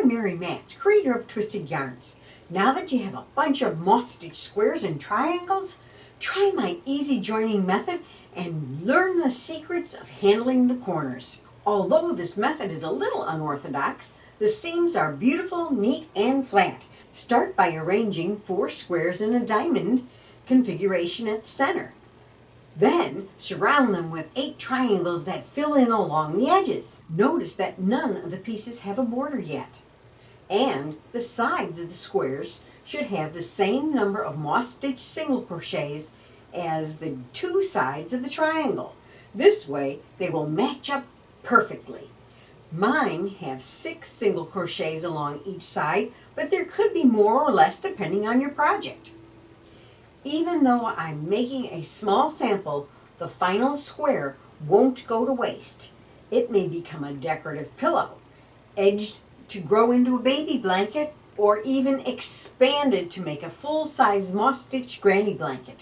I'm Mary Matz, creator of Twisted Yarns. Now that you have a bunch of moss stitch squares and triangles, try my easy joining method and learn the secrets of handling the corners. Although this method is a little unorthodox, the seams are beautiful, neat, and flat. Start by arranging 4 squares in a diamond configuration at the center. Then surround them with 8 triangles that fill in along the edges. Notice that none of the pieces have a border yet. And the sides of the squares should have the same number of moss stitch single crochets as the 2 sides of the triangle. This way they will match up perfectly. Mine have 6 single crochets along each side, but there could be more or less depending on your project. Even though I'm making a small sample, the final square won't go to waste. It may become a decorative pillow, edged to grow into a baby blanket, or even expanded to make a full-size moss-stitch granny blanket.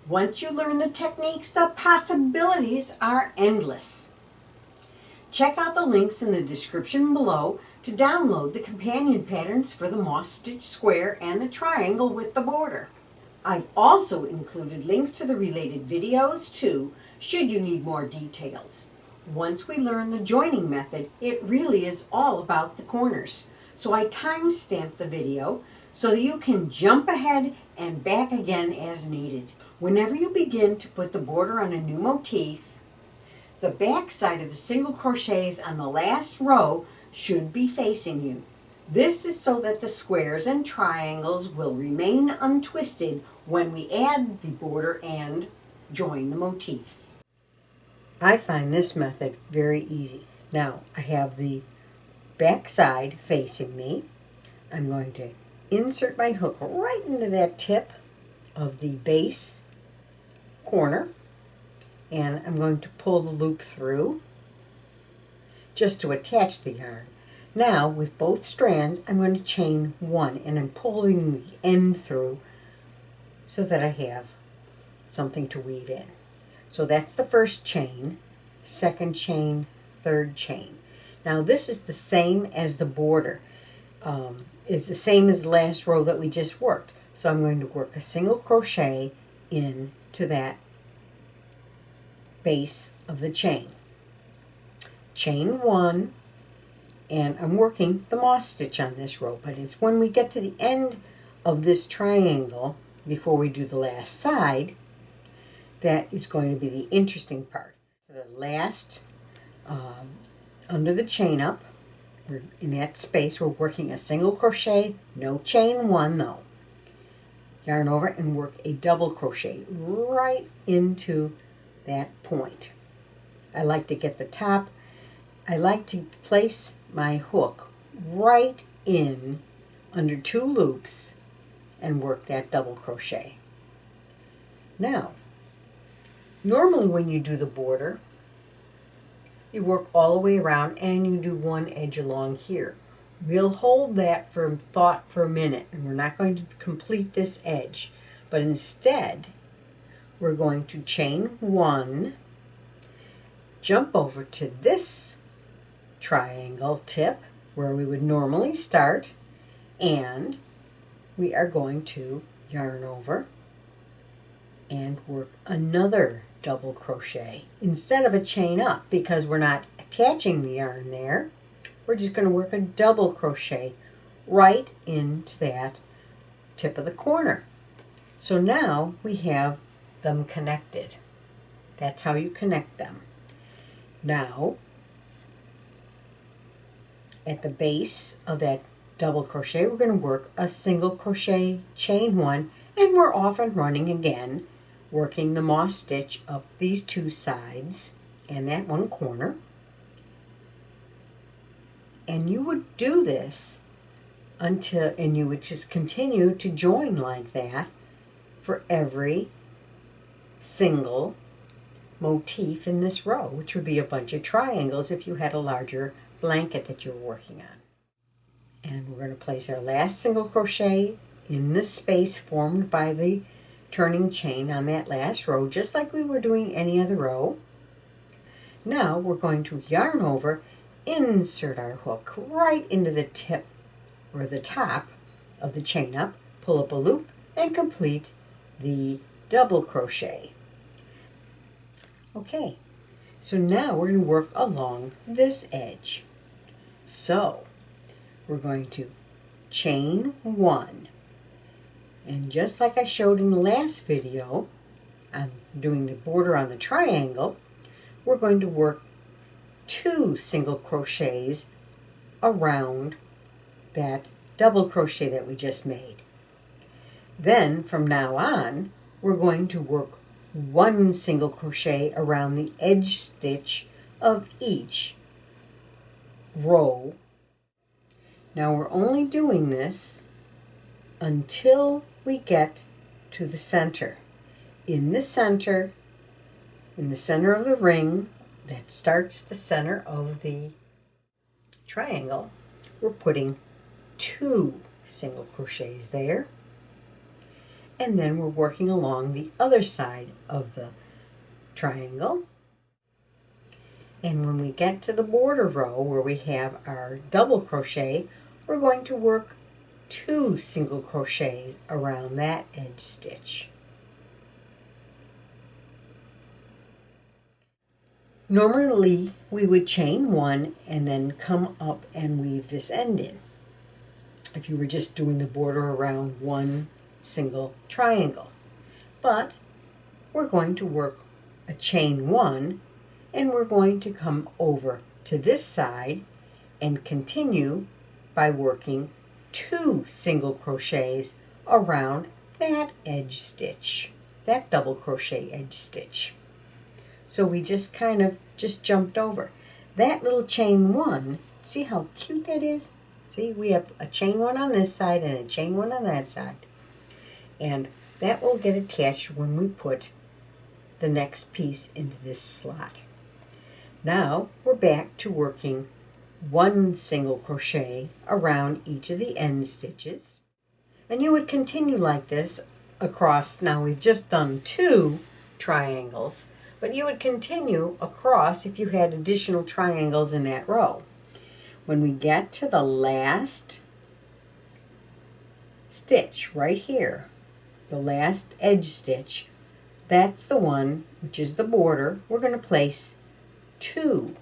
Once you learn the techniques, the possibilities are endless. Check out the links in the description below to download the companion patterns for the moss-stitch square and the triangle with the border. I've also included links to the related videos too, should you need more details. Once we learn the joining method, it really is all about the corners. So I time-stamped the video so that you can jump ahead and back again as needed. Whenever you begin to put the border on a new motif, the back side of the single crochets on the last row should be facing you. This is so that the squares and triangles will remain untwisted when we add the border and join the motifs. I find this method very easy. Now I have the back side facing me. I'm going to insert my hook right into that tip of the base corner, and I'm going to pull the loop through just to attach the yarn. Now with both strands I'm going to chain 1, and I'm pulling the end through so that I have something to weave in. So that's the first chain, second chain, third chain. Now this is the same as the border. It's the same as the last row that we just worked. So I'm going to work a single crochet into that base of the chain. Chain 1, and I'm working the moss stitch on this row, but it's when we get to the end of this triangle, before we do the last side, that is going to be the interesting part. The last, under the chain up, in that space, we're working a single crochet, no chain 1 though. Yarn over and work a double crochet right into that point. I like to get the top. I like to place my hook right in under 2 loops and work that double crochet. Now, normally when you do the border, you work all the way around and you do one edge along here. We'll hold that for thought for a minute, and we're not going to complete this edge, but instead we're going to chain 1, jump over to this triangle tip where we would normally start, and we are going to yarn over and work another double crochet instead of a chain up, because we're not attaching the yarn there. We're just going to work a double crochet right into that tip of the corner. So now we have them connected. That's how you connect them. Now at the base of that double crochet, we're going to work a single crochet, chain 1, and we're off and running again, working the moss stitch up these 2 sides and that one corner. And you would do this until, and you would just continue to join like that for every single motif in this row, which would be a bunch of triangles if you had a larger blanket that you were working on. And we're going to place our last single crochet in the space formed by the turning chain on that last row, just like we were doing any other row. Now we're going to yarn over insert our hook right into the tip or the top of the chain up, pull up a loop, and complete the double crochet. Okay, so now we're going to work along this edge. So we're going to chain 1, and just like I showed in the last video on doing the border on the triangle, we're going to work 2 single crochets around that double crochet that we just made. Then from now on, we're going to work 1 single crochet around the edge stitch of each row. Now we're only doing this until we get to the center. In the center of the ring that starts the center of the triangle, we're putting 2 single crochets there, and then we're working along the other side of the triangle. And when we get to the border row where we have our double crochet, we're going to work 2 single crochets around that edge stitch. Normally we would chain 1 and then come up and weave this end in if you were just doing the border around 1 single triangle. But we're going to work a chain 1, and we're going to come over to this side and continue by working 2 single crochets around that edge stitch, that double crochet edge stitch. So we just kind of jumped over that little chain 1. See how cute that is? See, we have a chain 1 on this side and a chain 1 on that side. And that will get attached when we put the next piece into this slot. Now we're back to working 1 single crochet around each of the end stitches. And you would continue like this across. Now we've just done 2 triangles, but you would continue across if you had additional triangles in that row. When we get to the last stitch right here, the last edge stitch, that's the one which is the border. We're going to place 2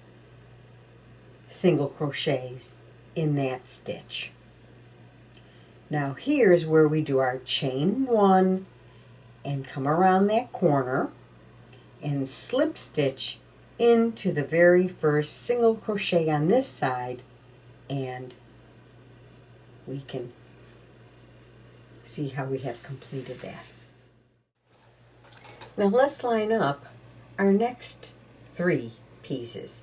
single crochets in that stitch. Now here's where we do our chain 1 and come around that corner and slip stitch into the very first single crochet on this side, and we can see how we have completed that. Now let's line up our next 3 pieces.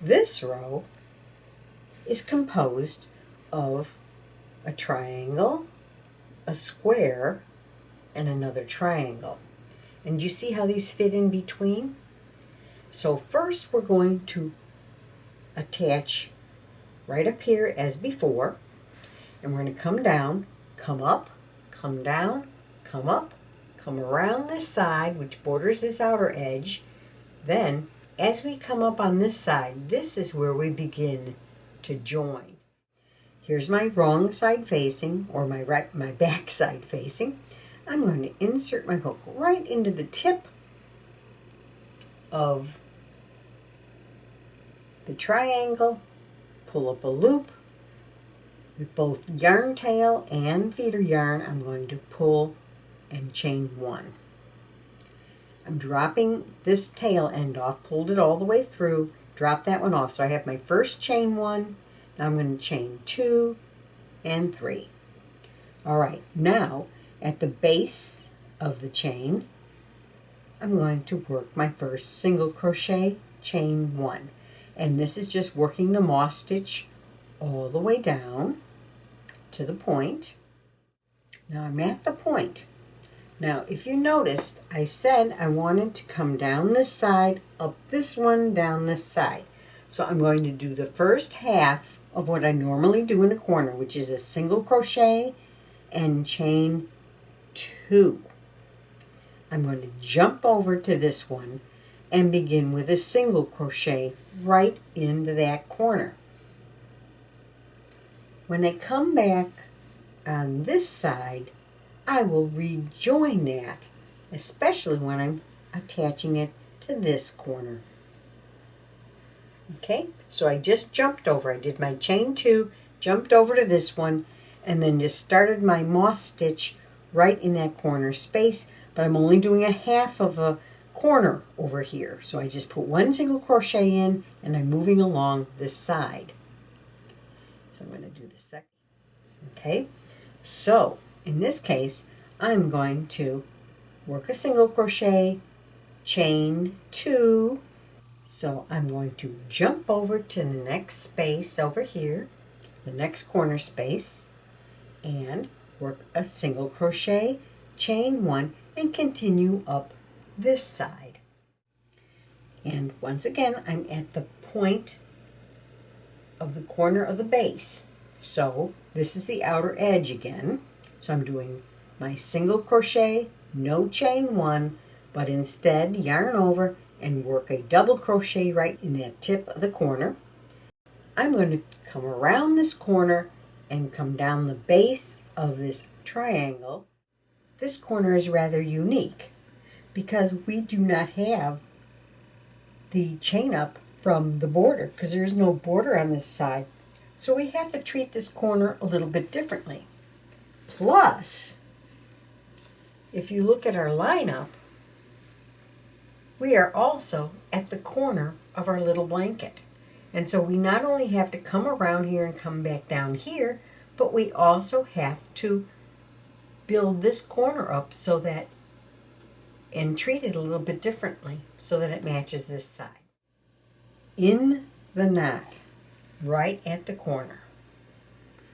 This row is composed of a triangle, a square, and another triangle. And you see how these fit in between? So first we're going to attach right up here as before, and we're going to come down, come up, come down, come up, come around this side which borders this outer edge. Then as we come up on this side, this is where we begin to join. Here's my wrong side facing, or my back side facing. I'm going to insert my hook right into the tip of the triangle, pull up a loop. With both yarn tail and feeder yarn, I'm going to pull and chain 1. I'm dropping this tail end off, pulled it all the way through, drop that one off. So I have my first chain 1, now I'm going to chain 2 and 3. All right, now at the base of the chain, I'm going to work my first single crochet, chain 1. And this is just working the moss stitch all the way down to the point. Now I'm at the point. Now if you noticed, I said I wanted to come down this side, up this one, down this side. So I'm going to do the first half of what I normally do in a corner, which is a single crochet and chain 2. I'm going to jump over to this one and begin with a single crochet right into that corner. When I come back on this side, I will rejoin that, especially when I'm attaching it to this corner. Okay, so I just jumped over. I did my chain 2, jumped over to this one, and then just started my moss stitch right in that corner space, but I'm only doing a half of a corner over here. So I just put 1 single crochet in, and I'm moving along this side. So I'm going to do the second. Okay, so in this case, I'm going to work a single crochet, chain 2. So I'm going to jump over to the next space over here, the next corner space, and work a single crochet, chain 1, and continue up this side. And once again, I'm at the point of the corner of the base. So this is the outer edge again. So I'm doing my single crochet, no chain 1, but instead yarn over and work a double crochet right in that tip of the corner. I'm going to come around this corner and come down the base of this triangle. This corner is rather unique because we do not have the chain up from the border because there's no border on this side. So we have to treat this corner a little bit differently. Plus, if you look at our lineup, we are also at the corner of our little blanket. And so we not only have to come around here and come back down here, but we also have to build this corner up so that, and treat it a little bit differently so that it matches this side. In the knot, right at the corner,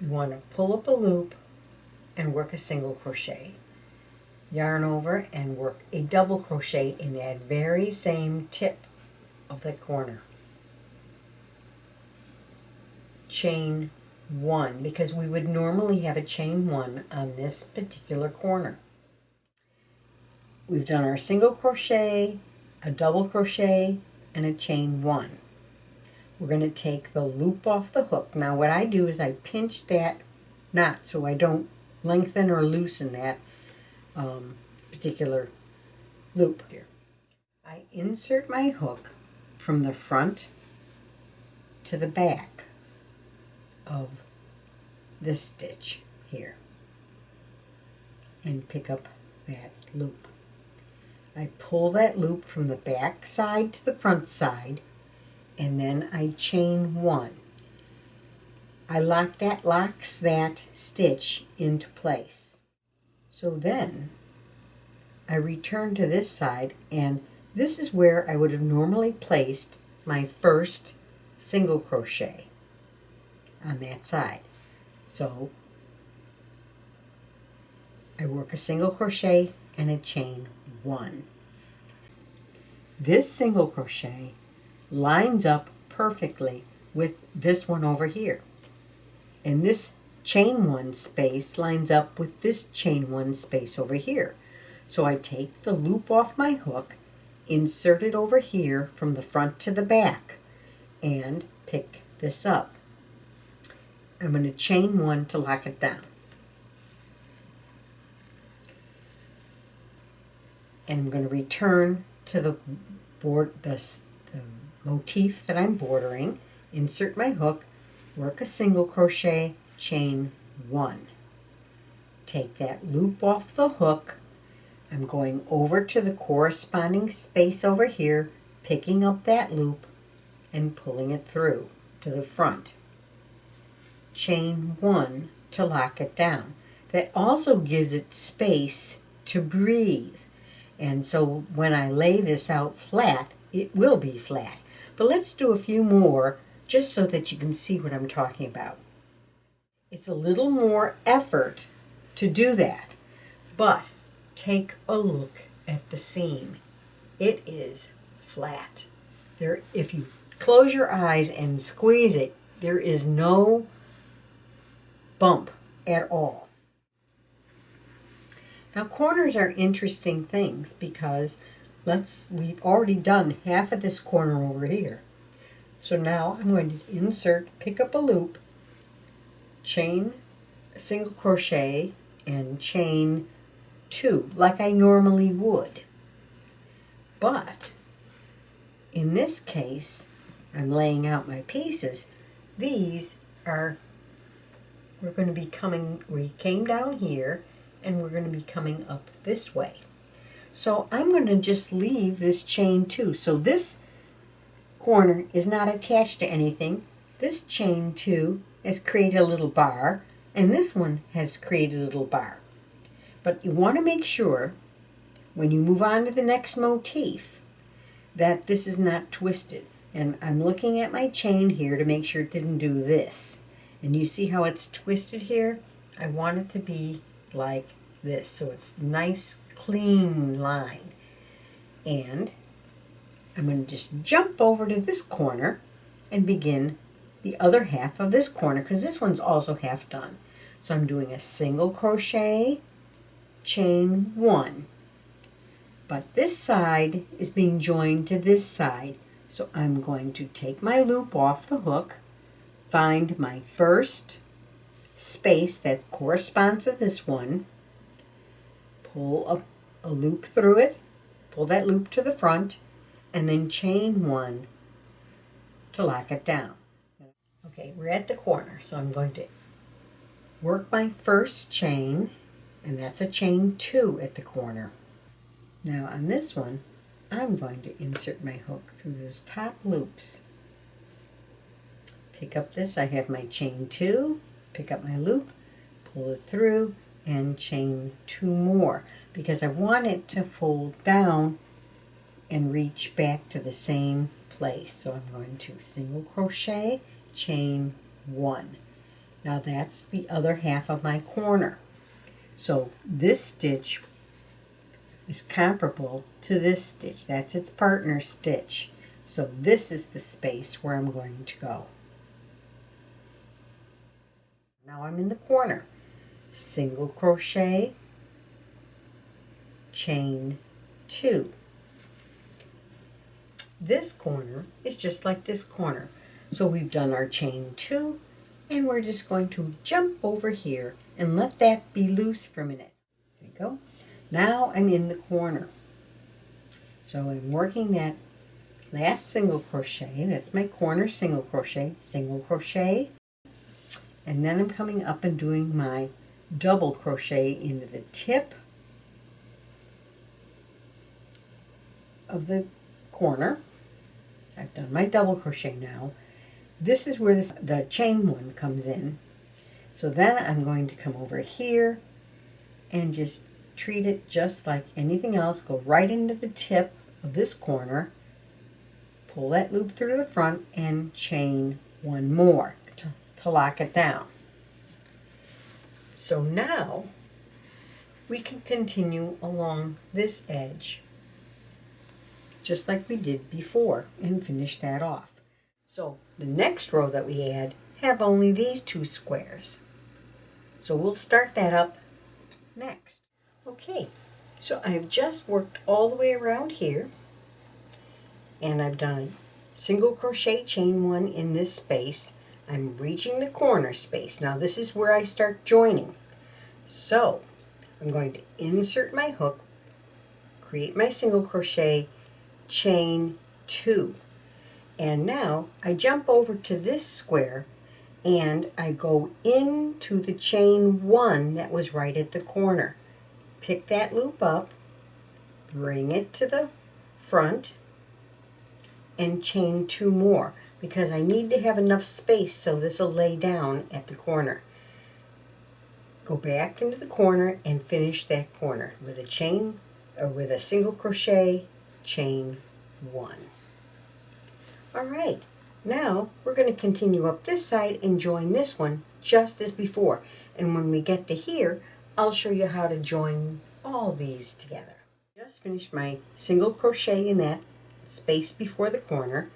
you want to pull up a loop and work a single crochet. Yarn over and work a double crochet in that very same tip of the corner. Chain 1, because we would normally have a chain 1 on this particular corner. We've done our single crochet, a double crochet, and a chain 1. We're going to take the loop off the hook. Now what I do is I pinch that knot so I don't lengthen or loosen that particular loop here. I insert my hook from the front to the back of this stitch here and pick up that loop. I pull that loop from the back side to the front side, and then I chain 1. Locks that stitch into place. So then I return to this side, and this is where I would have normally placed my first single crochet on that side. So I work a single crochet and a chain 1. This single crochet lines up perfectly with this one over here. And this chain 1 space lines up with this chain 1 space over here. So I take the loop off my hook, insert it over here from the front to the back, and pick this up. I'm going to chain 1 to lock it down. And I'm going to return to the motif that I'm bordering, insert my hook, work a single crochet, chain 1. Take that loop off the hook. I'm going over to the corresponding space over here, picking up that loop and pulling it through to the front. Chain 1 to lock it down. That also gives it space to breathe. And so when I lay this out flat, it will be flat. But let's do a few more just so that you can see what I'm talking about. It's a little more effort to do that, but take a look at the seam. It is flat. If you close your eyes and squeeze it, there is no bump at all. Now corners are interesting things because we've already done half of this corner over here. So now I'm going to insert, pick up a loop, chain a single crochet, and chain 2 like I normally would. But in this case, I'm laying out my pieces. These are, we're going to be coming, we came down here and we're going to be coming up this way. So I'm going to just leave this chain 2. So this corner is not attached to anything. This chain 2 has created a little bar, and this one has created a little bar. But you want to make sure when you move on to the next motif that this is not twisted. And I'm looking at my chain here to make sure it didn't do this. And you see how it's twisted here? I want it to be like this, so it's nice, clean line. And I'm going to just jump over to this corner and begin the other half of this corner, because this one's also half done. So I'm doing a single crochet, chain 1. But this side is being joined to this side. So I'm going to take my loop off the hook, find my first space that corresponds to this one, pull a loop through it, pull that loop to the front, and then chain 1 to lock it down. Okay, we're at the corner, so I'm going to work my first chain, and that's a chain 2 at the corner. Now on this one, I'm going to insert my hook through those top loops. Pick up this, I have my chain 2, pick up my loop, pull it through, and chain 2 more, because I want it to fold down and reach back to the same place. So I'm going to single crochet, chain 1. Now that's the other half of my corner. So this stitch is comparable to this stitch. That's its partner stitch. So this is the space where I'm going to go. Now I'm in the corner. Single crochet, chain 2. This corner is just like this corner. So we've done our chain 2, and we're just going to jump over here and let that be loose for a minute. There you go. Now I'm in the corner. So I'm working that last single crochet. That's my corner single crochet, and then I'm coming up and doing my double crochet into the tip of the corner. I've done my double crochet now. This is where the chain 1 comes in. So then I'm going to come over here and just treat it just like anything else. Go right into the tip of this corner, pull that loop through the front, and chain 1 more to lock it down. So now we can continue along this edge just like we did before and finish that off. So the next row that we add have only these 2 squares. So we'll start that up next. Okay, so I've just worked all the way around here, and I've done a single crochet, chain 1 in this space. I'm reaching the corner space. Now this is where I start joining. So I'm going to insert my hook, create my single crochet, chain 2. And now I jump over to this square and I go into the chain 1 that was right at the corner. Pick that loop up, bring it to the front, and chain 2 more, because I need to have enough space so this will lay down at the corner. Go back into the corner and finish that corner with a chain, or with a single crochet, chain 1. All right, now we're going to continue up this side and join this one just as before. And when we get to here, I'll show you how to join all these together. Just finished my single crochet in that space before the corner,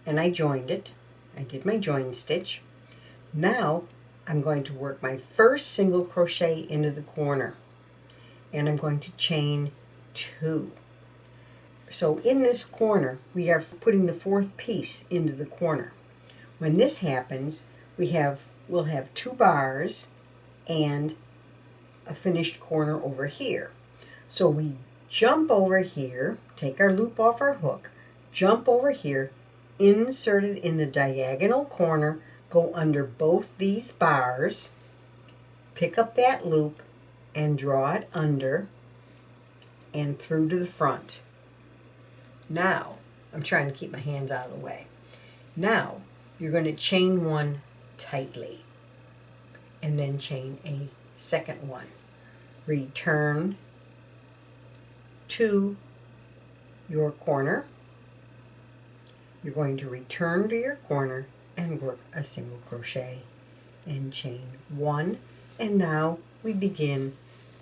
and I joined it. I did my join stitch. Now I'm going to work my first single crochet into the corner, and I'm going to chain 2. So in this corner, we are putting the fourth piece into the corner. When this happens, we'll have 2 bars and a finished corner over here. So we jump over here, take our loop off our hook, jump over here, insert it in the diagonal corner, go under both these bars, pick up that loop and draw it under and through to the front. Now, I'm trying to keep my hands out of the way. Now, you're going to chain 1 tightly and then chain a second one. Return to your corner. You're going to return to your corner and work a single crochet and chain 1. And now we begin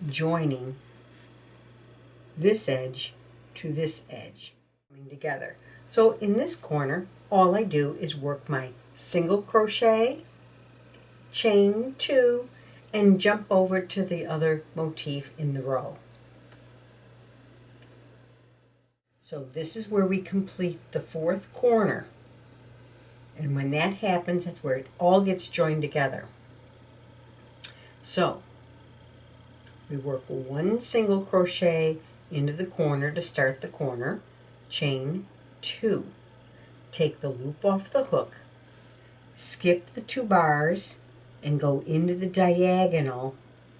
joining this edge to this edge together. So in this corner, all I do is work my single crochet, chain 2, and jump over to the other motif in the row. So this is where we complete the 4th corner. And when that happens, that's where it all gets joined together. So we work 1 single crochet into the corner to start the corner, chain 2, take the loop off the hook, skip the 2 bars and go into the diagonal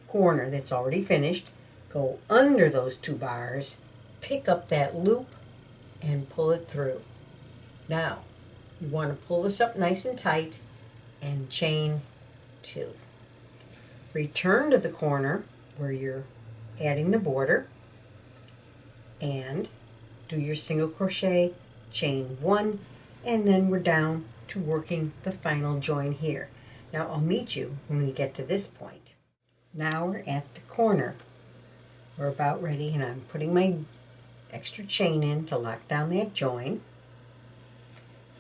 corner that's already finished, go under those 2 bars, pick up that loop and pull it through. Now you want to pull this up nice and tight and chain 2. Return to the corner where you're adding the border and do your single crochet, chain 1, and then we're down to working the final join here. Now I'll meet you when we get to this point. Now we're at the corner. We're about ready and I'm putting my extra chain in to lock down that join.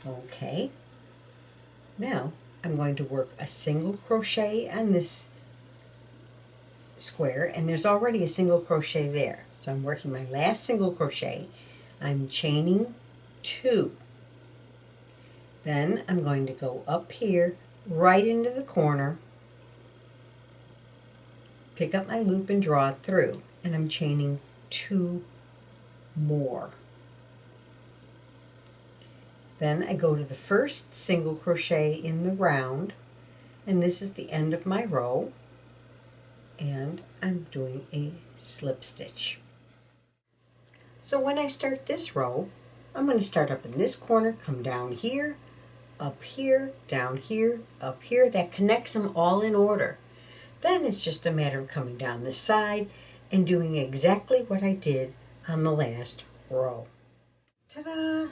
Okay. Now I'm going to work a single crochet on this square and there's already a single crochet there. So I'm working my last single crochet. I'm chaining 2. Then I'm going to go up here right into the corner, pick up my loop and draw it through, and I'm chaining 2 more. Then I go to the first single crochet in the round, and this is the end of my row, and I'm doing a slip stitch. So when I start this row, I'm going to start up in this corner, come down here, up here, down here, up here. That connects them all in order. Then it's just a matter of coming down the side and doing exactly what I did on the last row. Ta-da!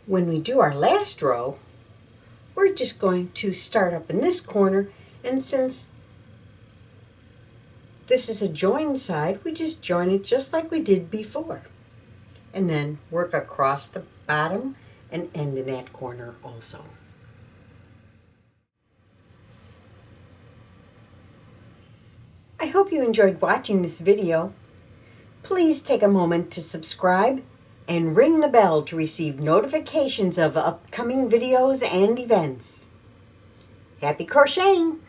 When we do our last row, we're just going to start up in this corner, and since this is a joined side, we just join it just like we did before. And then work across the bottom and end in that corner also. I hope you enjoyed watching this video. Please take a moment to subscribe and ring the bell to receive notifications of upcoming videos and events. Happy crocheting!